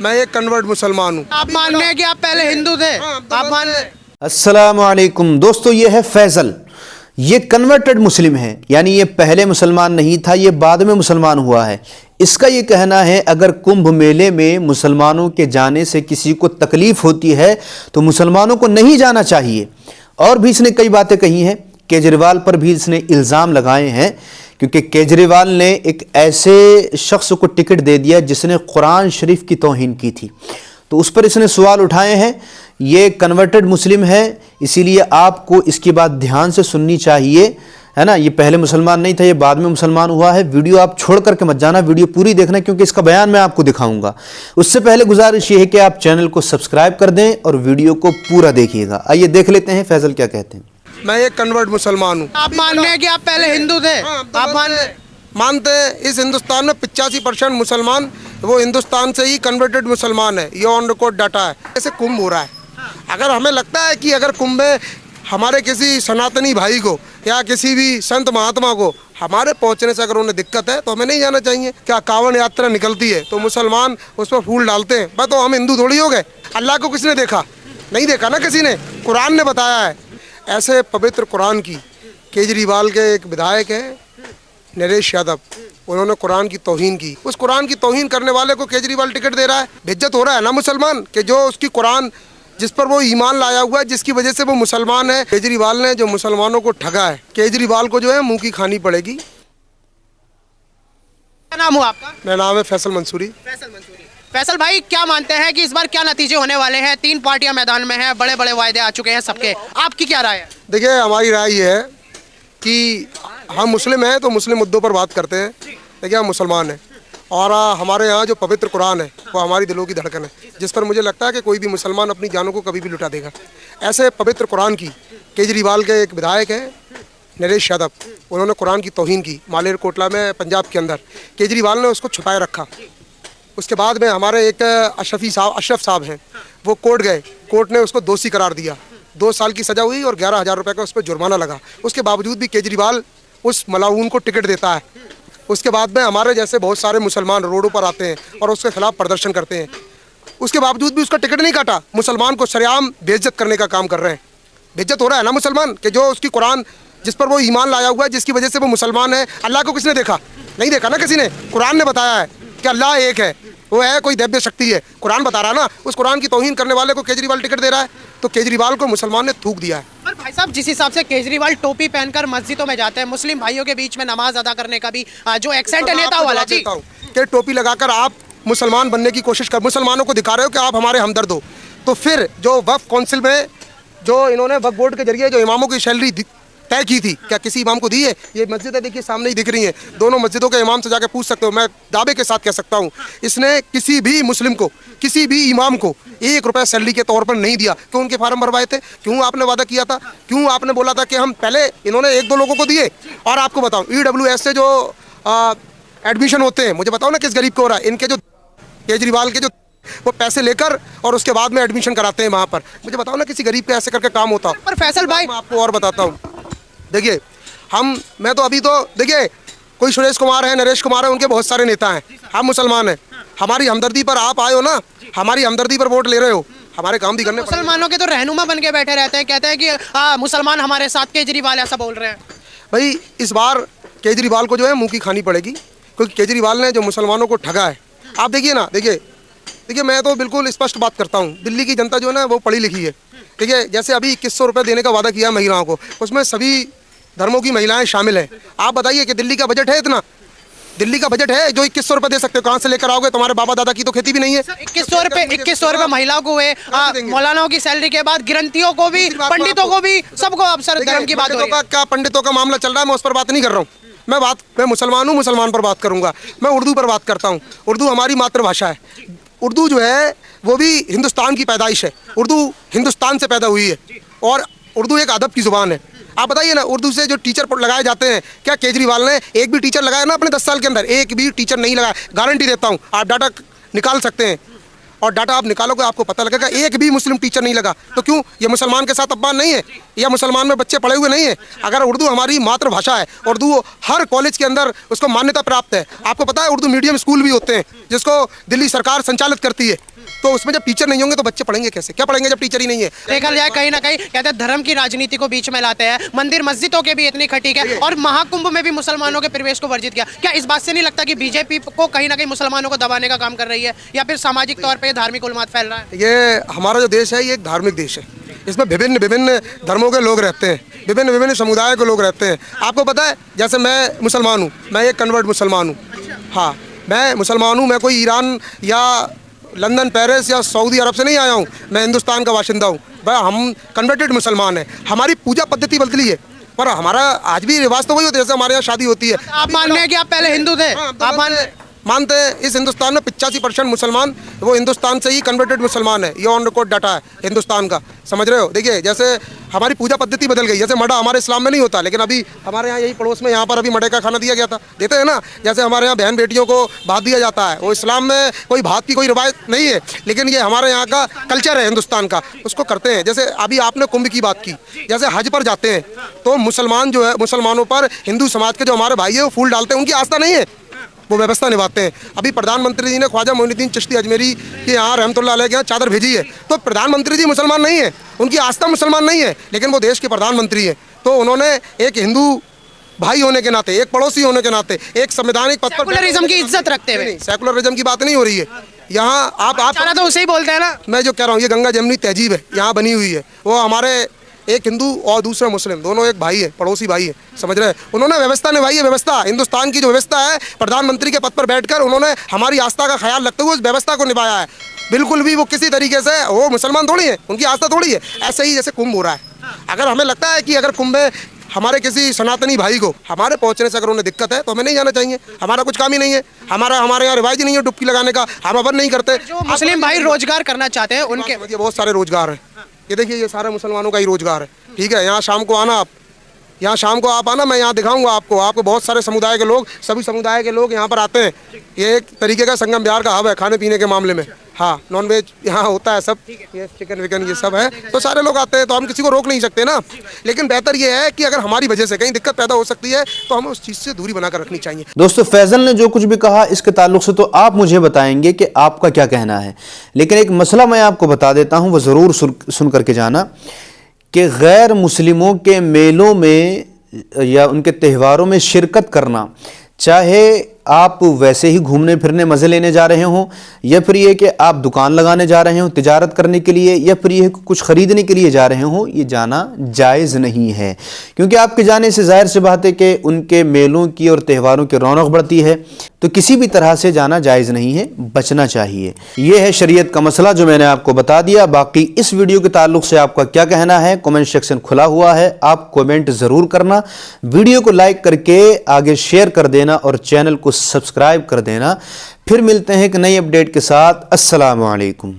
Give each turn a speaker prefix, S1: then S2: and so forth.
S1: मैं एक कन्वर्ट मुसलमान हूँ।
S2: आप मान रहे हैं कि आप पहले हिंदू थे? आप मान रहे?
S3: अस्सलाम वालेकुम दोस्तों, ये है फैज़ल। ये कन्वर्टेड मुस्लिम है, यानी ये पहले मुसलमान नहीं था, ये बाद में मुसलमान हुआ है। इसका ये कहना है अगर कुंभ मेले में मुसलमानों के जाने से किसी को तकलीफ़ होती है तो मुसलमानों को नहीं जाना चाहिए। और भी इसने कई बातें कही हैं। केजरीवाल पर भी इसने इल्ज़ाम लगाए हैं, क्योंकि केजरीवाल ने एक ऐसे शख्स को टिकट दे दिया जिसने कुरान शरीफ की तौहीन की थी, तो उस पर इसने सवाल उठाए हैं। ये कन्वर्टेड मुस्लिम है, इसीलिए आपको इसकी बात ध्यान से सुननी चाहिए, है ना। ये पहले मुसलमान नहीं था, ये बाद में मुसलमान हुआ है। वीडियो आप छोड़ करके मत जाना, वीडियो पूरी देखना, क्योंकि इसका बयान मैं आपको दिखाऊंगा। उससे पहले गुजारिश ये है कि आप चैनल को सब्सक्राइब कर दें और वीडियो को पूरा देखिएगा। आइए देख लेते हैं फैज़ल क्या कहते हैं।
S1: मैं एक कन्वर्ट मुसलमान हूँ।
S2: आप मान रहे हैं कि आप पहले हिंदू थे? आप मान रहे?
S1: मानते हैं इस हिंदुस्तान में 85% मुसलमान वो हिंदुस्तान से ही कन्वर्टेड मुसलमान है। ये ऑन रिकॉर्ड डाटा है। ऐसे कुंभ हो रहा है, अगर हमें लगता है कि अगर कुंभ में हमारे किसी सनातनी भाई को या किसी भी संत महात्मा को हमारे पहुंचने से अगर उन्हें दिक्कत है तो हमें नहीं जाना चाहिए। क्या कांवड़ यात्रा निकलती है तो मुसलमान उस पर फूल डालते हैं, बस तो हम हिंदू थोड़ी हो गए। अल्लाह को किसने देखा? नहीं देखा ना किसी ने। कुरान ने बताया है। ऐसे पवित्र कुरान की केजरीवाल के एक विधायक है नरेश यादव, उन्होंने कुरान की तौहीन की। उस कुरान की तौहीन करने वाले को केजरीवाल टिकट दे रहा है। बेइज्जत हो रहा है ना मुसलमान, कि जो उसकी कुरान जिस पर वो ईमान लाया हुआ है, जिसकी वजह से वो मुसलमान है। केजरीवाल ने जो मुसलमानों को ठगा है, केजरीवाल को जो है मुंह की खानी पड़ेगी।
S2: क्या नाम हुआ आपका?
S1: मेरा नाम है फैसल मंसूरी।
S2: फैसल भाई, क्या मानते हैं कि इस बार क्या नतीजे होने वाले हैं? 3 पार्टियां मैदान में हैं, बड़े बड़े वायदे आ चुके हैं सबके, आपकी क्या राय है?
S1: देखिए, हमारी राय ये है कि हम मुस्लिम हैं तो मुस्लिम मुद्दों पर बात करते हैं। देखिए, हम मुसलमान हैं और हमारे यहाँ जो पवित्र कुरान है वो हमारी दिलों की धड़कन है, जिस पर मुझे लगता है कि कोई भी मुसलमान अपनी जानों को कभी भी लुटा देगा। ऐसे पवित्र कुरान की केजरीवाल के एक विधायक है नरेश यादव, उन्होंने कुरान की तौहीन की मालेर कोटला में पंजाब के अंदर। केजरीवाल ने उसको छुपाए रखा। उसके बाद में हमारे एक अशरफ साहब हैं, वो कोर्ट गए, कोर्ट ने उसको दोषी करार दिया। 2 साल की सज़ा हुई और 11,000 रुपये का उस पर जुर्माना लगा। उसके बावजूद भी केजरीवाल उस मलाऊन को टिकट देता है। उसके बाद में हमारे जैसे बहुत सारे मुसलमान रोडों पर आते हैं और उसके खिलाफ प्रदर्शन करते हैं। उसके बावजूद भी उसका टिकट नहीं काटा। मुसलमान को सरेआम बेइज्जत करने का काम कर रहे हैं। बेइज्जत हो रहा है ना मुसलमान, कि जो उसकी कुरान जिस पर वो ईमान लाया हुआ है, जिसकी वजह से वो मुसलमान है। अल्लाह को किसने देखा? नहीं देखा ना किसी ने। कुरान ने बताया है कि अल्लाह एक है, वो है कोई दैव्य शक्ति है। कुरान बता रहा है ना। उस कुरान की तौहीन करने वाले को केजरीवाल टिकट दे रहा है, तो केजरीवाल को मुसलमान ने थूक दिया है।
S2: और भाई साहब, जिस हिसाब से केजरीवाल टोपी पहनकर मस्जिदों में जाते हैं, मुस्लिम भाइयों के बीच में नमाज अदा करने का भी जो एक्सेंट है नेता वाला जी,
S1: कि टोपी लगाकर आप मुसलमान बनने की कोशिश कर, मुसलमानों को दिखा रहे हो कि आप हमारे हमदर्द हो। तो फिर जो वक्फ काउंसिल में जो इन्होंने वक्फ बोर्ड के जरिए जो इमामों की सैलरी तय की थी, क्या किसी इमाम को दी है? ये मस्जिदें देखिए सामने ही दिख रही हैं। दोनों मस्जिदों के इमाम से जाकर पूछ सकते हो। मैं दावे के साथ कह सकता हूँ, इसने किसी भी मुस्लिम को, किसी भी इमाम को 1 रुपया सैलरी के तौर पर नहीं दिया। क्यों उनके फार्म भरवाए थे? क्यों आपने वादा किया था? क्यों आपने बोला था कि हम पहले, इन्होंने 1-2 लोगों को दिए। और आपको बताऊँ, EWS से जो एडमिशन होते हैं, मुझे बताओ ना किस गरीब को हो रहा है? इनके जो केजरीवाल के जो वो पैसे लेकर और उसके बाद में एडमिशन कराते हैं वहाँ पर। मुझे बताओ ना किसी गरीब के ऐसे करके काम होता?
S2: पर फैसल भाई,
S1: मैं आपको और बताता हूँ। देखिए, मैं तो अभी तो देखिए, कोई सुरेश कुमार है, नरेश कुमार है, उनके बहुत सारे नेता हैं। हम मुसलमान हैं। हमारी हमदर्दी पर आप आए हो ना, हमारी हमदर्दी पर वोट ले रहे हो, हमारे काम भी करने पड़ेंगे।
S2: मुसलमानों के तो रहनुमा बन के बैठे रहते हैं, कहते हैं कि मुसलमान हमारे साथ, केजरीवाल ऐसा बोल रहे हैं।
S1: भाई, इस बार केजरीवाल को जो है मुंह की खानी पड़ेगी, क्योंकि केजरीवाल ने जो मुसलमानों को ठगा है। आप देखिए ना, देखिए, मैं तो बिल्कुल स्पष्ट बात करता हूँ। दिल्ली की जनता जो है ना, वो पढ़ी लिखी है। ठीक है, जैसे अभी 2100 रुपये देने का वादा किया महिलाओं को, उसमें सभी धर्मों की महिलाएं शामिल हैं। आप बताइए कि दिल्ली का बजट है इतना? दिल्ली का बजट है जो 2100 रुपये दे सकते हो? कहाँ से लेकर आओगे? तुम्हारे बाबा दादा की तो खेती भी नहीं है।
S2: 2100 रुपये महिलाओं को हुए, मौलानाओं की सैलरी के बाद ग्रंथियों को भी, पंडितों को भी, सबको अवसर धर्म की बात हो रही है।
S1: क्या पंडितों का मामला चल रहा है? मैं उस पर बात नहीं कर रहा हूँ। मैं मुसलमान हूँ, मुसलमान पर बात करूँगा। मैं उर्दू पर बात करता हूँ। उर्दू हमारी मातृभाषा है। उर्दू जो है वो भी हिंदुस्तान की पैदाइश है। उर्दू हिंदुस्तान से पैदा हुई है और उर्दू एक अदब की ज़ुबान है। आप बताइए ना, उर्दू से जो टीचर लगाए जाते हैं, क्या केजरीवाल ने एक भी टीचर लगाया ना अपने 10 साल के अंदर? एक भी टीचर नहीं लगाया। गारंटी देता हूँ, आप डाटा निकाल सकते हैं और डाटा आप निकालोगे आपको पता लगेगा एक भी मुस्लिम टीचर नहीं लगा। तो क्यों? ये मुसलमान के साथ अपमान नहीं है या मुसलमान में बच्चे पढ़े हुए नहीं है? अगर उर्दू हमारी मातृभाषा है, उर्दू हर कॉलेज के अंदर उसको मान्यता प्राप्त है। आपको पता है उर्दू मीडियम स्कूल भी होते हैं जिसको दिल्ली सरकार संचालित करती है। तो उसमें जब टीचर नहीं होंगे तो बच्चे पढ़ेंगे कैसे? क्या पढ़ेंगे जब टीचर ही नहीं है?
S2: देखा जाए कहीं ना कहीं कहते हैं धर्म की राजनीति को बीच में लाते हैं, मंदिर मस्जिदों के भी इतनी खटीक है और महाकुंभ में भी मुसलमानों के प्रवेश को वर्जित किया। क्या इस बात से नहीं लगता कि बीजेपी को कहीं ना कहीं मुसलमानों को दबाने का काम कर रही है या फिर सामाजिक तौर पर धार्मिक उन्माद फैल रहा है?
S1: ये हमारा जो देश है ये एक धार्मिक देश है। इसमें विभिन्न विभिन्न धर्मों के लोग रहते हैं, विभिन्न विभिन्न समुदाय के लोग रहते हैं। आपको पता है, जैसे मैं मुसलमान हूँ, मैं एक कन्वर्ट मुसलमान हूँ। हाँ, मैं मुसलमान हूँ, मैं कोई ईरान या लंदन, पेरिस या सऊदी अरब से नहीं आया हूँ, मैं हिंदुस्तान का बाशिंदा हूँ। भाई हम कन्वर्टेड मुसलमान हैं। हमारी पूजा पद्धति बदली है पर हमारा आज भी रिवाज तो वही होता है जैसे हमारे यहाँ शादी होती है।
S2: आप मान रहे हैं कि आप पहले हिंदू थे? आप
S1: मानते हैं इस हिंदुस्तान में 85% मुसलमान वो हिंदुस्तान से ही कन्वर्टेड मुसलमान है। ये ऑन रिकॉर्ड डाटा है हिंदुस्तान का, समझ रहे हो? देखिए जैसे हमारी पूजा पद्धति बदल गई, जैसे मडा हमारे इस्लाम में नहीं होता, लेकिन अभी हमारे यहाँ यही पड़ोस में यहाँ पर अभी मडे का खाना दिया गया था, देते हैं ना। जैसे हमारे यहाँ बहन बेटियों को भात दिया जाता है, वो इस्लाम में कोई भात की कोई रिवायत नहीं है, लेकिन ये हमारे यहाँ का कल्चर है हिंदुस्तान का, उसको करते हैं। जैसे अभी आपने कुंभ की बात की, जैसे हज पर जाते हैं तो मुसलमान जो है, मुसलमानों पर हिंदू समाज के जो हमारे भाई है वो फूल डालते हैं, उनकी आस्था नहीं है, वो व्यवस्था निभाते हैं। अभी प्रधानमंत्री जी ने ख्वाजा मोइनुद्दीन चिश्ती अजमेरी के यहाँ रहमतुल्लाह अलैह के यहाँ चादर भेजी है, तो प्रधानमंत्री जी मुसलमान नहीं है, उनकी आस्था मुसलमान नहीं है, लेकिन वो देश के प्रधानमंत्री हैं। तो उन्होंने एक हिंदू भाई होने के नाते, एक पड़ोसी होने के नाते, एक संवैधानिक पद पर
S2: सेकुलरिज्म की इज्जत रखते हुए।
S1: सेकुलरिज्म की बात नहीं हो रही है यहाँ। आप
S2: तो उसे ही बोलते हैं ना।
S1: मैं जो कह रहा हूँ, ये गंगा जमुनी तहजीब है, यहाँ बनी हुई है। वो हमारे एक हिंदू और दूसरा मुस्लिम, दोनों एक भाई है, पड़ोसी भाई है, समझ रहे हैं? उन्होंने व्यवस्था निभाई है। व्यवस्था हिंदुस्तान की जो व्यवस्था है, प्रधानमंत्री के पद पर बैठकर उन्होंने हमारी आस्था का ख्याल रखते हुए उस व्यवस्था को निभाया है। बिल्कुल भी वो किसी तरीके से, वो मुसलमान थोड़ी है, उनकी आस्था थोड़ी है। ऐसे ही जैसे कुंभ हो रहा है, अगर हमें लगता है कि अगर कुंभ में हमारे किसी सनातनी भाई को हमारे पहुंचने से अगर उन्हें दिक्कत है तो हमें नहीं जाना चाहिए। हमारा कुछ काम ही नहीं है, हमारे यहाँ रिवाज ही नहीं है डुबकी लगाने का, हम अपन नहीं करते।
S2: जो मुस्लिम भाई रोजगार करना चाहते हैं उनके
S1: बहुत सारे रोजगार हैं। ये देखिए, ये सारे मुसलमानों का ही रोजगार है, ठीक है? यहाँ शाम को आना, आप यहाँ शाम को आप आना, मैं यहाँ दिखाऊंगा आपको बहुत सारे समुदाय के लोग, सभी समुदाय के लोग यहाँ पर आते हैं। ये एक तरीके का संगम बिहार का हब है खाने पीने के मामले में। हाँ, नॉन वेज यहाँ होता है सब, ये चिकन विकन ये सब है, तो सारे लोग आते हैं, तो हम किसी को रोक नहीं सकते ना। लेकिन बेहतर ये है कि अगर हमारी वजह से कहीं दिक्कत पैदा हो सकती है तो हमें उस चीज़ से दूरी बनाकर रखनी चाहिए।
S3: दोस्तों, फैजल ने जो कुछ भी कहा इसके ताल्लुक से तो आप मुझे बताएंगे कि आपका क्या कहना है, लेकिन एक मसला मैं आपको बता देता हूँ, वो ज़रूर सुन करके जाना कि गैर मुस्लिमों के मेलों में या उनके त्योहारों में शिरकत करना, चाहे आप वैसे ही घूमने फिरने मज़े लेने जा रहे हों, या फिर ये कि आप दुकान लगाने जा रहे हों तिजारत करने के लिए, या फिर ये कुछ ख़रीदने के लिए जा रहे हों, ये जाना जायज़ नहीं है। क्योंकि आपके जाने से ज़ाहिर सी बात है कि उनके मेलों की और त्योहारों की रौनक बढ़ती है, तो किसी भी तरह से जाना जायज़ नहीं है, बचना चाहिए। ये है शरीयत का मसला जो मैंने आपको बता दिया। बाकी इस वीडियो के ताल्लुक से आपका क्या कहना है, कमेंट सेक्शन खुला हुआ है, आप कमेंट ज़रूर करना, वीडियो को लाइक करके आगे शेयर कर देना और चैनल को सब्सक्राइब कर देना। फिर मिलते हैं एक नई अपडेट के साथ। अस्सलामु अलैकुम।